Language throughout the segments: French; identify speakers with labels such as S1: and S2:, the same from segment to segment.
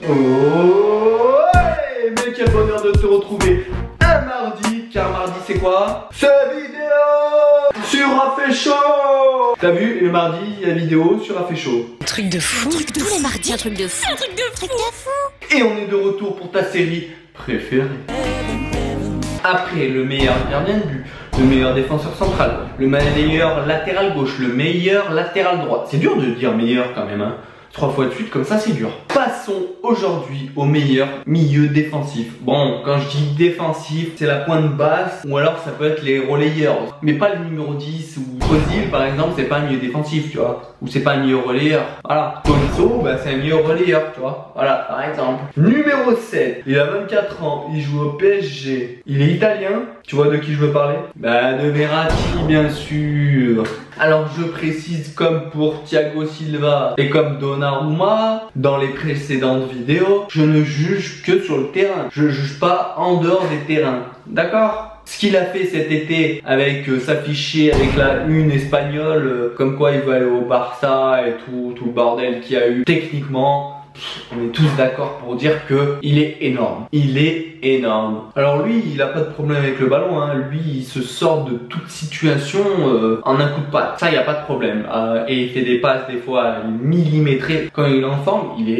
S1: Oh, hey, mais quel bonheur de te retrouver un mardi, car mardi c'est quoi? C'est vidéo sur Affaire. T'as vu, le mardi, il y a vidéo sur Affaire.
S2: Un truc de fou. Tous les mardis, un truc de fou. Un truc de fou.
S1: Et on est de retour pour ta série préférée. Après le meilleur gardien de but, le meilleur défenseur central, le meilleur latéral gauche, le meilleur latéral droit. C'est dur de dire meilleur quand même, hein. 3 fois de suite comme ça c'est dur. Passons aujourd'hui au meilleur milieu défensif. Bon, quand je dis défensif, c'est la pointe basse ou alors ça peut être les relayeurs. Mais pas le numéro 10 ou Ozil par exemple, c'est pas un milieu défensif, tu vois. Ou c'est pas un milieu relayeur. Voilà. Tolisso, bah, c'est un milieu relayeur, tu vois. Voilà, par exemple. Numéro 7, il a 24 ans, il joue au PSG. Il est italien. Tu vois de qui je veux parler? Bah de Verratti bien sûr. Alors je précise, comme pour Thiago Silva et comme Donnarumma dans les précédentes vidéos, je ne juge que sur le terrain. Je juge pas en dehors des terrains. D'accord? Ce qu'il a fait cet été avec s'afficher avec la une espagnole, comme quoi il veut aller au Barça et tout le bordel qu'il y a eu, techniquement, on est tous d'accord pour dire que il est énorme. Il est énorme. Alors lui, il a pas de problème avec le ballon, hein. Lui, il se sort de toute situation en un coup de patte. Ça, il y a pas de problème. Et il fait des passes des fois millimétrées. Quand il est en forme, il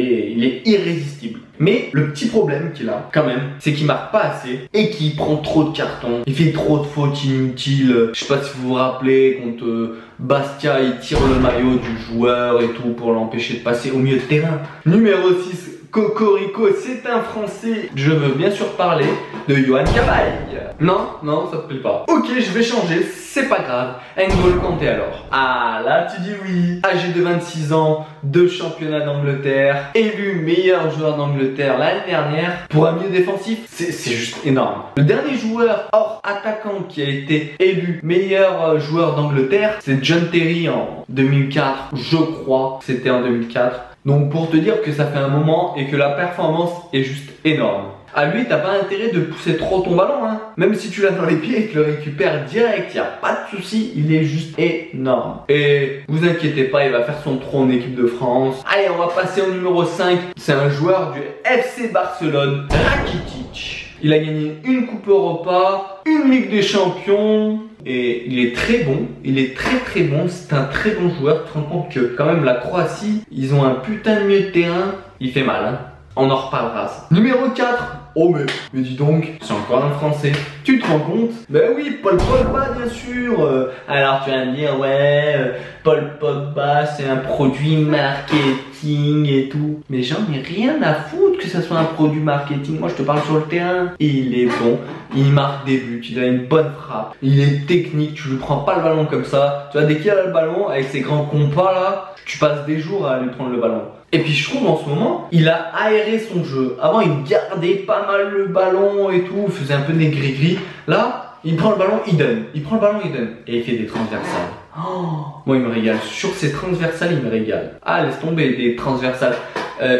S1: est irrésistible. Mais le petit problème qu'il a, quand même, c'est qu'il marque pas assez et qu'il prend trop de cartons. Il fait trop de fautes inutiles. Je sais pas si vous vous rappelez, contre Bastia, il tire le maillot du joueur et tout pour l'empêcher de passer au milieu de terrain. Numéro 6, Cocorico, c'est un Français. Je veux bien sûr parler de Yohan Cabaye. Non, non, ça te plaît pas. Ok, je vais changer, c'est pas grave. N'Golo Kanté alors. Ah, là tu dis oui. Âgé de 26 ans, 2 championnats d'Angleterre, élu meilleur joueur d'Angleterre l'année dernière. Pour un milieu défensif, c'est juste énorme. Le dernier joueur hors attaquant qui a été élu meilleur joueur d'Angleterre, c'est John Terry en 2004, je crois. C'était en 2004. Donc pour te dire que ça fait un moment et que la performance est juste énorme. À lui, t'as pas intérêt de pousser trop ton ballon, hein. Même si tu l'as dans les pieds et que tu le récupères direct, y a pas de souci, il est juste énorme. Et vous inquiétez pas, il va faire son trou en équipe de France. Allez, on va passer au numéro 5. C'est un joueur du FC Barcelone, Rakitic. Il a gagné une Coupe Europa, une Ligue des Champions. Et il est très bon, il est très bon, c'est un très bon joueur. Tu te rends compte que quand même la Croatie, ils ont un putain de milieu de terrain, il fait mal, hein. On en reparlera ça. Numéro 4, oh mais dis donc, c'est encore un Français. Tu te rends compte? Ben oui, Paul Pogba bien sûr. Alors tu vas me dire, ouais, Paul Pogba c'est un produit marketing et tout. Mais j'en ai rien à foutre que ça soit un produit marketing. Moi je te parle sur le terrain. Il est bon, il marque des buts, il a une bonne frappe, il est technique, tu lui prends pas le ballon comme ça. Tu vois, dès qu'il a le ballon, avec ses grands compas là, tu passes des jours à lui prendre le ballon. Et puis je trouve en ce moment, il a aéré son jeu. Avant il gardait pas mal le ballon et tout, il faisait un peu des gris-gris. Là, il prend le ballon, il donne. Il prend le ballon, il donne. Et il fait des transversales. Oh, moi il me régale. Sur ces transversales, il me régale. Ah, laisse tomber, des transversales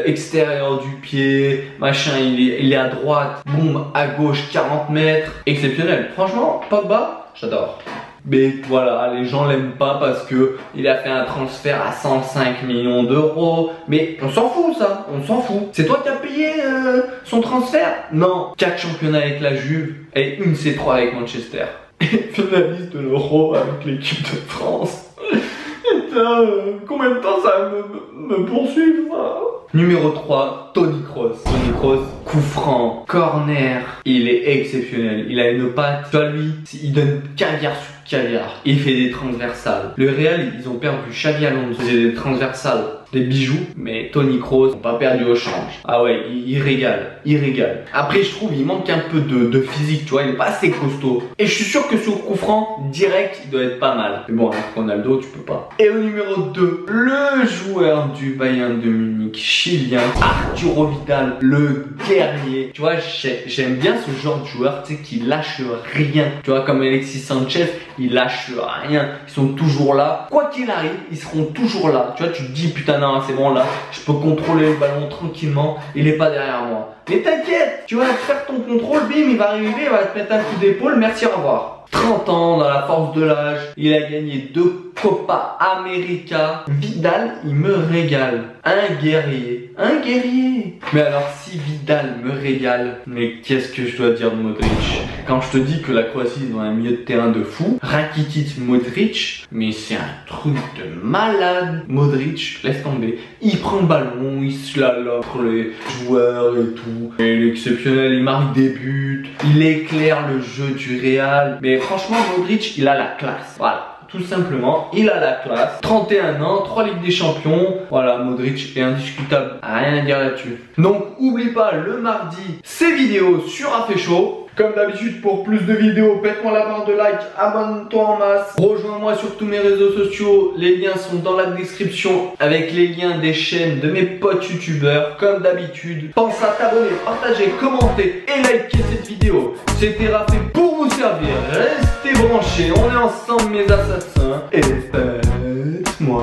S1: extérieur du pied, machin, il est à droite, boum, à gauche, 40 mètres. Exceptionnel. Franchement, Pogba, j'adore. Mais voilà, les gens l'aiment pas parce que il a fait un transfert à 105 millions d'euros. Mais on s'en fout ça, on s'en fout. C'est toi qui as payé son transfert? Non. 4 championnats avec la Juve et une C3 avec Manchester. Et finaliste de l'Euro avec l'équipe de France. Putain, combien de temps ça va me poursuivre ça? Numéro 3, Toni Kroos. Toni Kroos, coup franc, corner, il est exceptionnel. Il a une patte. Tu vois lui, il donne caviar sur caviar. Il fait des transversales. Le Real, ils ont perdu Xavi Alonso. Il faisait des transversales, des bijoux. Mais Toni Kroos, ils n'ont pas perdu au change. Ah ouais, il régale. Il régale. Après, je trouve, il manque un peu de physique, tu vois. Il n'est pas assez costaud. Et je suis sûr que sur coup franc, direct, il doit être pas mal. Mais bon, avec Ronaldo, tu peux pas. Et au numéro 2, le joueur du Bayern de Munich, chilien, Arturo Vidal, le guerrier. Tu vois, j'aime bien ce genre de joueur, tu sais, qui lâche rien. Tu vois, comme Alexis Sanchez, ils lâchent rien. Ils sont toujours là. Quoi qu'il arrive, ils seront toujours là. Tu vois, tu te dis, putain, non, c'est bon, là, je peux contrôler le ballon tranquillement. Il est pas derrière moi. Mais t'inquiète, tu vas faire ton contrôle, bim, il va arriver, il va te mettre un coup d'épaule, merci, au revoir. 30 ans dans la force de l'âge. Il a gagné 2 Copa América. Vidal, il me régale. Un guerrier. Un guerrier. Mais alors si Vidal me régale, mais qu'est-ce que je dois dire de Modric? Quand je te dis que la Croatie ils ont un milieu de terrain de fou, Rakitic, Modric, mais c'est un truc de malade. Modric, laisse tomber. Il prend le ballon, il slalom pour les joueurs et tout. Il est exceptionnel, il marque des buts, il éclaire le jeu du Real. Mais franchement, Modric, il a la classe. Voilà. Tout simplement, il a la classe. 31 ans, 3 Ligues des Champions. Voilà, Modric est indiscutable. Rien à dire là-dessus. Donc, oublie pas, le mardi, ces vidéos sur Aféchaud. Comme d'habitude, pour plus de vidéos, pète-moi la barre de like, abonne-toi en masse. Rejoins-moi sur tous mes réseaux sociaux. Les liens sont dans la description avec les liens des chaînes de mes potes youtubeurs. Comme d'habitude, pense à t'abonner, partager, commenter et liker cette vidéo. C'était Rafé pour vous servir. Restez branchés, on est ensemble mes assassins. Et faites-moi